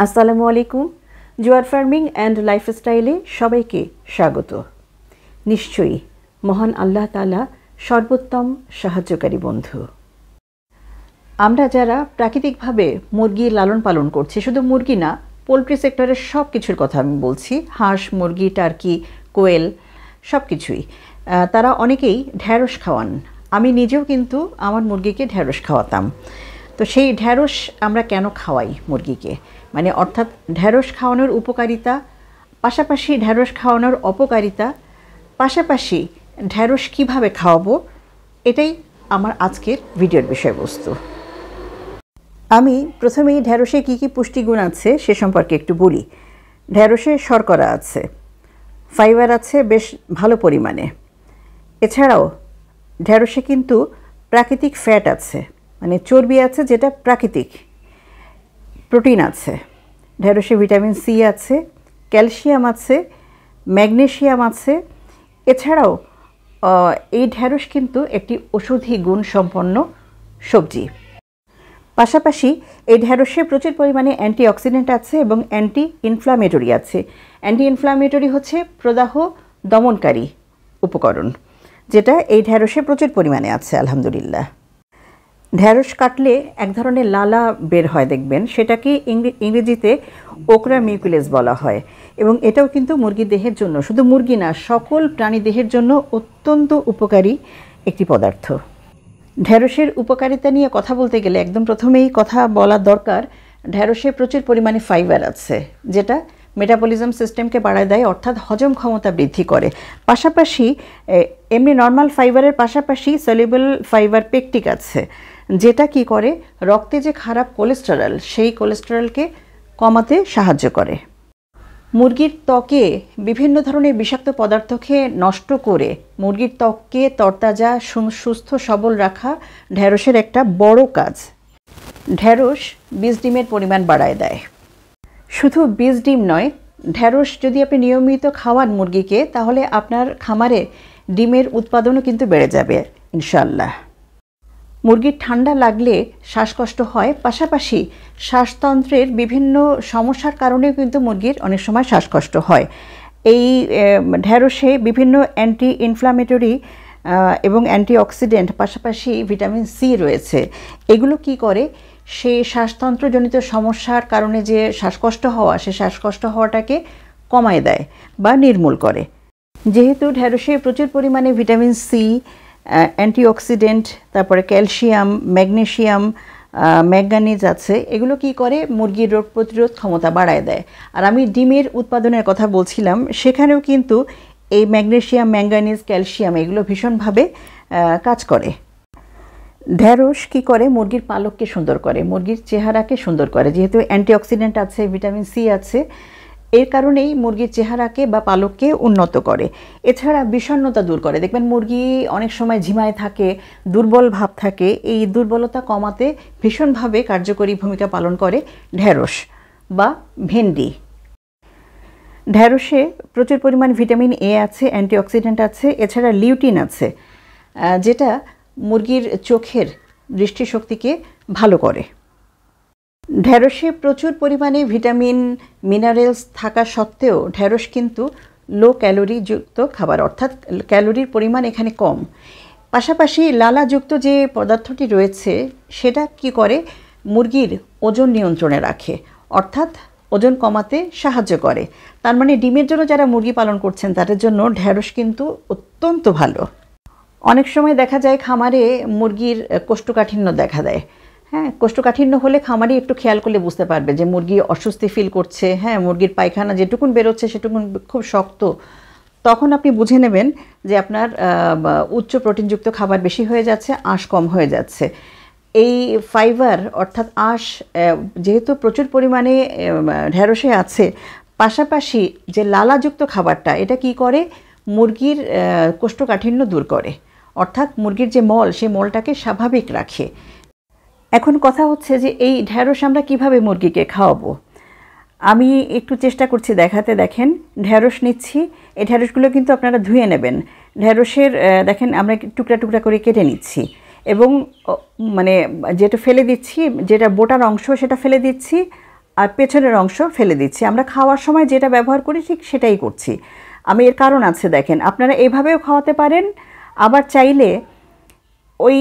আসসালামু আলাইকুম। জোয়ার ফার্মিং অ্যান্ড লাইফস্টাইলে সবাইকে স্বাগত। নিশ্চয়ই মহান আল্লাহ তাআলা সর্বোত্তম সাহায্যকারী বন্ধু। আমরা যারা প্রাকৃতিকভাবে মুরগি লালন পালন করছি, শুধু মুরগি না, পোলট্রি সেক্টরের সব কিছুর কথা আমি বলছি, হাঁস, মুরগি, টার্কি, কোয়েল, সব কিছুই, তারা অনেকেই ঢ্যাঁড়স খাওয়ান। আমি নিজেও কিন্তু আমার মুরগিকে ঢ্যাঁড়স খাওয়াতাম। তো সেই ঢ্যাঁড়স আমরা কেন খাওয়াই মুরগিকে, মানে অর্থাৎ ঢ্যাঁড়স খাওয়ানোর উপকারিতা, পাশাপাশি ঢ্যাঁড়স খাওয়ানোর অপকারিতা, পাশাপাশি ঢ্যাঁড়স কীভাবে খাওয়াবো, এটাই আমার আজকের ভিডিওর বিষয়বস্তু। আমি প্রথমেই ঢ্যাঁড়সে কী কী পুষ্টিগুণ আছে সে সম্পর্কে একটু বলি। ঢ্যাঁড়সে শর্করা আছে, ফাইবার আছে বেশ ভালো পরিমাণে। এছাড়াও ঢ্যাঁড়সে কিন্তু প্রাকৃতিক ফ্যাট আছে, মানে চর্বি আছে যেটা প্রাকৃতিক। প্রোটিন আছে, ঢ্যাঁড়সে ভিটামিন সি আছে, ক্যালসিয়াম আছে, ম্যাগনেসিয়াম আছে। এছাড়াও এই ঢ্যাঁড়স কিন্তু একটি ঔষধি গুণ সম্পন্ন সবজি। পাশাপাশি এই ঢ্যাঁড়সে প্রচুর পরিমাণে অ্যান্টিঅক্সিডেন্ট আছে এবং অ্যান্টি ইনফ্লামেটরি আছে। অ্যান্টি ইনফ্লামেটরি হচ্ছে প্রদাহ দমনকারী উপকরণ, যেটা এই ঢ্যাঁড়সে প্রচুর পরিমাণে আছে আলহামদুলিল্লাহ। ঢ্যাঁড়স কাটলে এক ধরনের লালা বের হয় দেখবেন, সেটাকে ইংরেজিতে ওকরা মিউকুলেস বলা হয়, এবং এটাও কিন্তু মুরগির দেহের জন্য, শুধু মুরগি না, সকল প্রাণী দেহের জন্য অত্যন্ত উপকারী একটি পদার্থ। ঢ্যাঁড়সের উপকারিতা নিয়ে কথা বলতে গেলে একদম প্রথমেই কথা বলা দরকার, ঢ্যাঁড়সে প্রচুর পরিমাণে ফাইবার আছে, যেটা মেটাবলিজম সিস্টেমকে বাড়ায় দেয়, অর্থাৎ হজম ক্ষমতা বৃদ্ধি করে। পাশাপাশি এমনি নর্মাল ফাইবারের পাশাপাশি সলিউবল ফাইবার পেকটিক আছে, যেটা কি করে রক্তে যে খারাপ কোলেস্টেরল, সেই কোলেস্টেরলকে কমাতে সাহায্য করে। মুরগির ত্বকে বিভিন্ন ধরনের বিষাক্ত পদার্থকে নষ্ট করে মুরগির ত্বককে তরতাজা, সুস্থ, সবল রাখা ঢ্যাঁড়সের একটা বড় কাজ। ঢ্যাঁড়স বীজ ডিমের পরিমাণ বাড়ায় দেয়। শুধু বীজ ডিম নয়, ঢ্যাঁড়স যদি আপনি নিয়মিত খাওয়ান মুরগিকে, তাহলে আপনার খামারে ডিমের উৎপাদনও কিন্তু বেড়ে যাবে ইনশাআল্লাহ। মুরগির ঠান্ডা লাগলে শ্বাসকষ্ট হয়, পাশাপাশি শ্বাসতন্ত্রের বিভিন্ন সমস্যার কারণেও কিন্তু মুরগির অনেক সময় শ্বাসকষ্ট হয়। এই ঢ্যাঁড়সে বিভিন্ন অ্যান্টি ইনফ্লামেটরি এবং অ্যান্টিঅক্সিডেন্ট, পাশাপাশি ভিটামিন সি রয়েছে। এগুলো কি করে, সেই শ্বাসতন্ত্রজনিত সমস্যার কারণে যে শ্বাসকষ্ট হওয়া, সে শ্বাসকষ্ট হওয়াটাকে কমায় দেয় বা নির্মূল করে। যেহেতু ঢ্যাঁড়সে প্রচুর পরিমাণে ভিটামিন সি, অ্যান্টিঅক্সিডেন্ট, তারপরে ক্যালসিয়াম, ম্যাগনেসিয়াম, ম্যাঙ্গানিজ আছে, এগুলো কি করে মুরগির রোগ প্রতিরোধ ক্ষমতা বাড়ায় দেয়। আর আমি ডিমের উৎপাদনের কথা বলছিলাম, সেখানেও কিন্তু এই ম্যাগনেসিয়াম, ম্যাঙ্গানিজ, ক্যালসিয়াম এগুলো ভীষণভাবে কাজ করে। ঢ্যাঁড়স কি করে, মুরগির পালককে সুন্দর করে, মুরগির চেহারাকে সুন্দর করে। যেহেতু অ্যান্টিঅক্সিডেন্ট আছে, ভিটামিন সি আছে, এর কারণেই মুরগির চেহারাকে বা পালককে উন্নত করে। এছাড়া বিষণ্ণতা দূর করে। দেখবেন মুরগি অনেক সময় ঝিমায় থাকে, দুর্বল ভাব থাকে, এই দুর্বলতা কমাতে ভীষণভাবে কার্যকরী ভূমিকা পালন করে ঢ্যাঁড়স বা ভেন্ডি। ঢ্যাঁড়সে প্রচুর পরিমাণ ভিটামিন এ আছে, অ্যান্টিঅক্সিডেন্ট আছে, এছাড়া লিউটিন আছে, যেটা মুরগির চোখের দৃষ্টিশক্তিকে ভালো করে। ঢ্যাঁড়সে প্রচুর পরিমাণে ভিটামিন, মিনারেলস থাকা সত্ত্বেও ঢ্যাঁড়স কিন্তু লো ক্যালোরিযুক্ত খাবার, অর্থাৎ ক্যালোরির পরিমাণ এখানে কম। পাশাপাশি লালাযুক্ত যে পদার্থটি রয়েছে, সেটা কি করে, মুরগির ওজন নিয়ন্ত্রণে রাখে, অর্থাৎ ওজন কমাতে সাহায্য করে। তার মানে ডিমের জন্য যারা মুরগি পালন করছেন, তাদের জন্য ঢ্যাঁড়স কিন্তু অত্যন্ত ভালো। অনেক সময় দেখা যায় খামারে মুরগির কোষ্ঠকাঠিন্য দেখা দেয়। হ্যাঁ, কোষ্ঠকাঠিন্য হলে খামারি একটু খেয়াল করলে বুঝতে পারবে যে মুরগি অস্বস্তি ফিল করছে, হ্যাঁ, মুরগির পায়খানা যেটুকুন বেরোচ্ছে সেটুকুন খুব শক্ত। তখন আপনি বুঝে নেবেন যে আপনার উচ্চ প্রোটিনযুক্ত খাবার বেশি হয়ে যাচ্ছে, আঁশ কম হয়ে যাচ্ছে। এই ফাইবার অর্থাৎ আঁশ যেহেতু প্রচুর পরিমাণে ঢ্যাঁড়সে আছে, পাশাপাশি যে লালাযুক্ত খাবারটা, এটা কি করে, মুরগির কোষ্ঠকাঠিন্য দূর করে, অর্থাৎ মুরগির যে মল, সেই মলটাকে স্বাভাবিক রাখে। এখন কথা হচ্ছে যে এই ঢ্যাঁড়স আমরা কিভাবে মুরগিকে খাওয়াবো। আমি একটু চেষ্টা করছি দেখাতে। দেখেন, ঢ্যাঁড়স নিচ্ছি, এই ঢ্যাঁড়সগুলো কিন্তু আপনারা ধুয়ে নেবেন। ঢ্যাঁড়সের দেখেন আমরা টুকরা টুকরা করে কেটে নিচ্ছি, এবং মানে যেটা ফেলে দিচ্ছি, যেটা বোটার অংশ সেটা ফেলে দিচ্ছি, আর পেছনের অংশ ফেলে দিচ্ছি। আমরা খাওয়ার সময় যেটা ব্যবহার করি ঠিক সেটাই করছি। আমি এর কারণ আছে দেখেন, আপনারা এভাবেও খাওয়াতে পারেন, আবার চাইলে ওই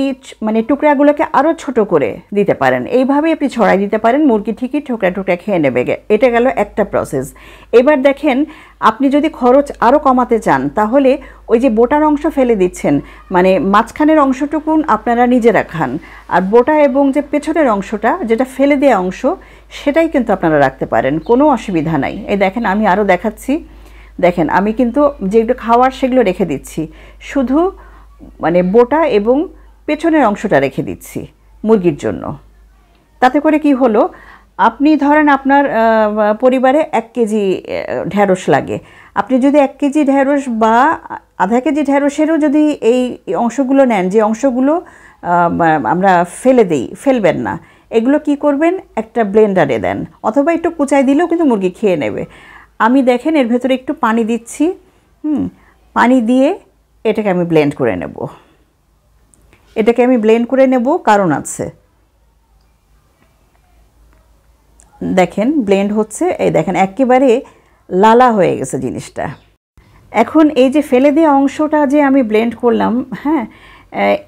মানে টুকরাগুলোকে আরও ছোট করে দিতে পারেন, এইভাবে আপনি ছড়াই দিতে পারেন, মুরগি ঠিকই টুকরা টুকরা খেয়ে নেবে। এটা গেল একটা প্রসেস। এবার দেখেন, আপনি যদি খরচ আরও কমাতে চান তাহলে ওই যে বোটার অংশ ফেলে দিচ্ছেন, মানে মাঝখানের অংশটুকুন আপনারা নিজেরা খান, আর বোটা এবং যে পেছনের অংশটা যেটা ফেলে দেওয়া অংশ সেটাই কিন্তু আপনারা রাখতে পারেন, কোনো অসুবিধা নাই। এই দেখেন, আমি আরও দেখাচ্ছি। দেখেন, আমি কিন্তু যেগুলো খাওয়ার সেগুলো রেখে দিচ্ছি, শুধু মানে বোটা এবং পেছনের অংশটা রেখে দিচ্ছি মুরগির জন্য। তাতে করে কি হলো, আপনি ধরেন আপনার পরিবারে 1 কেজি ঢ্যাঁড়স লাগে, আপনি যদি 1 কেজি ঢ্যাঁড়স বা আধা কেজি ঢ্যাঁড়সেরও যদি এই অংশগুলো নেন, যে অংশগুলো আমরা ফেলে দিই, ফেলবেন না, এগুলো কি করবেন, একটা ব্লেন্ডারে দেন, অথবা একটু কুচাই দিলেও কিন্তু মুরগি খেয়ে নেবে। আমি দেখেন এর ভেতরে একটু পানি দিচ্ছি, পানি দিয়ে এটাকে আমি ব্লেন্ড করে নেব। কারণ আছে, দেখেন ব্লেন্ড হচ্ছে, এই দেখেন একেবারে লালা হয়ে গেছে জিনিসটা। এখন এই যে ফেলে দেওয়া অংশটা যে আমি ব্লেন্ড করলাম, হ্যাঁ,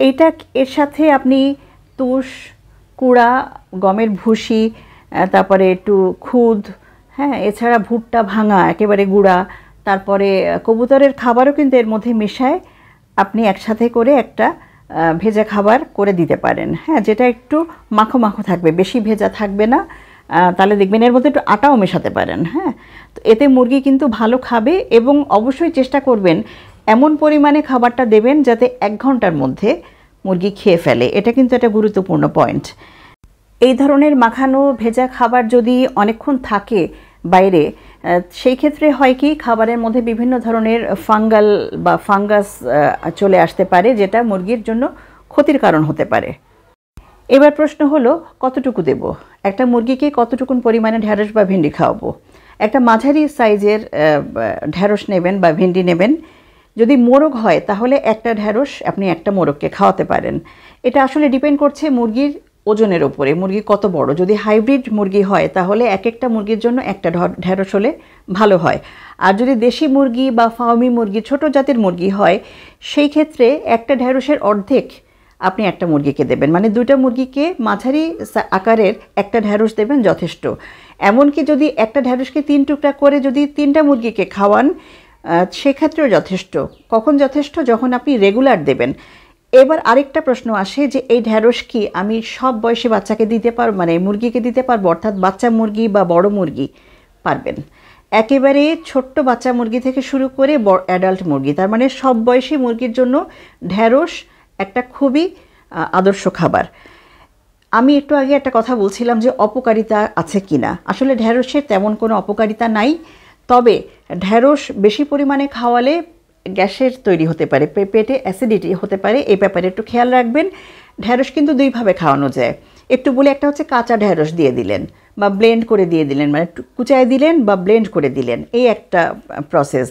এইটা এর সাথে আপনি তুষ, কুড়া, গমের ভুসি, তারপরে একটু খুদ, হ্যাঁ, এছাড়া ভুট্টা ভাঙা একেবারে গুঁড়া, তারপরে কবুতরের খাবারও কিন্তু এর মধ্যে মেশায় আপনি একসাথে করে একটা ভেজা খাবার করে দিতে পারেন, হ্যাঁ, যেটা একটু মাখো মাখো থাকবে, বেশি ভেজা থাকবে না। তাহলে দেখবেন এর মধ্যে একটু আটাও মেশাতে পারেন, হ্যাঁ। তো এতে মুরগি কিন্তু ভালো খাবে, এবং অবশ্যই চেষ্টা করবেন এমন পরিমাণে খাবারটা দেবেন যাতে 1 ঘন্টার মধ্যে মুরগি খেয়ে ফেলে। এটা কিন্তু একটা গুরুত্বপূর্ণ পয়েন্ট। এই ধরনের মাখানো ভেজা খাবার যদি অনেকক্ষণ থাকে বাইরে, সেই ক্ষেত্রে হয় কি, খাবারের মধ্যে বিভিন্ন ধরনের ফাঙ্গাল বা ফাঙ্গাস চলে আসতে পারে, যেটা মুরগির জন্য ক্ষতির কারণ হতে পারে। এবার প্রশ্ন হলো, কতটুকু দেব? একটা মুরগিকে কতটুকুন পরিমাণে ঢ্যাঁড়স বা ভেন্ডি খাওয়াবো? একটা মাঝারি সাইজের ঢ্যাঁড়স নেবেন বা ভেন্ডি নেবেন। যদি মোরগ হয় তাহলে একটা ঢ্যাঁড়স আপনি একটা মোরগকে খাওয়াতে পারেন। এটা আসলে ডিপেন্ড করছে মুরগির ওজনের ওপরে, মুরগি কত বড়। যদি হাইব্রিড মুরগি হয় তাহলে এক একটা মুরগির জন্য একটা ঢ্যাঁড়স হলে ভালো হয়। আর যদি দেশি মুরগি বা ফার্মি মুরগি, ছোট জাতের মুরগি হয়, সেই ক্ষেত্রে একটা ঢ্যাঁড়সের অর্ধেক আপনি একটা মুরগিকে দেবেন, মানে 2টা মুরগিকে মাঝারি আকারের একটা ঢ্যাঁড়স দেবেন যথেষ্ট। এমনকি যদি একটা ঢ্যাঁড়সকে 3 টুকরা করে যদি 3টা মুরগিকে খাওয়ান, সেক্ষেত্রেও যথেষ্ট। কখন যথেষ্ট? যখন আপনি রেগুলার দেবেন। এবার আরেকটা প্রশ্ন আসে যে এই ঢ্যাঁড়স কি আমি সব বয়সী বাচ্চাকে দিতে পারবো, মানে মুরগিকে দিতে পারবো, অর্থাৎ বাচ্চা মুরগি বা বড় মুরগি? পারবেন। একেবারে ছোট্ট বাচ্চা মুরগি থেকে শুরু করে অ্যাডাল্ট মুরগি, তার মানে সব বয়সী মুরগির জন্য ঢ্যাঁড়স একটা খুবই আদর্শ খাবার। আমি একটু আগে একটা কথা বলছিলাম যে অপকারিতা আছে কিনা। আসলে ঢ্যাঁড়সের তেমন কোনো অপকারিতা নাই, তবে ঢ্যাঁড়স বেশি পরিমাণে খাওয়ালে গ্যাসের তৈরি হতে পারে, পেটে অ্যাসিডিটি হতে পারে, এই ব্যাপারে একটু খেয়াল রাখবেন। ঢ্যাঁড়স কিন্তু 2ভাবে খাওয়ানো যায়। একটু বলে, একটা হচ্ছে কাঁচা ঢ্যাঁড়স দিয়ে দিলেন বা ব্লেন্ড করে দিয়ে দিলেন, মানে কুচায় দিলেন বা ব্লেন্ড করে দিলেন, এই একটা প্রসেস।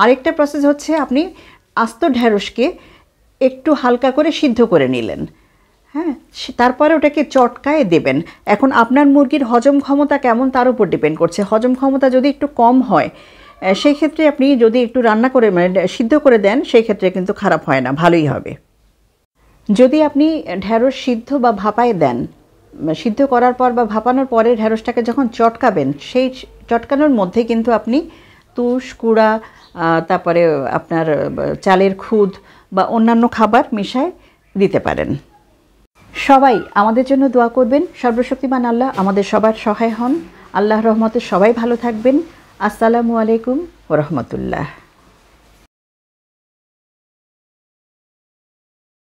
আরেকটা প্রসেস হচ্ছে আপনি আস্ত ঢ্যাঁড়সকে একটু হালকা করে সিদ্ধ করে নিলেন, হ্যাঁ, তারপরে ওটাকে চটকায় দেবেন। এখন আপনার মুরগির হজম ক্ষমতা কেমন তার উপর ডিপেন্ড করছে। হজম ক্ষমতা যদি একটু কম হয়, সেই ক্ষেত্রে আপনি যদি একটু রান্না করে মানে সিদ্ধ করে দেন, সেই ক্ষেত্রে কিন্তু খারাপ হয় না, ভালোই হবে। যদি আপনি ঢ্যাঁড়স সিদ্ধ বা ভাপায় দেন, সিদ্ধ করার পর বা ভাপানোর পরে ঢ্যাঁড়সটাকে যখন চটকাবেন, সেই চটকানোর মধ্যে কিন্তু আপনি তুষ, কুড়া, তারপরে আপনার চালের খুদ বা অন্যান্য খাবার মিশায় দিতে পারেন। সবাই আমাদের জন্য দোয়া করবেন। সর্বশক্তিমান আল্লাহ আমাদের সবার সহায় হন। আল্লাহর রহমতে সবাই ভালো থাকবেন। আসসালামু আলাইকুম ওয়া রাহমাতুল্লাহ।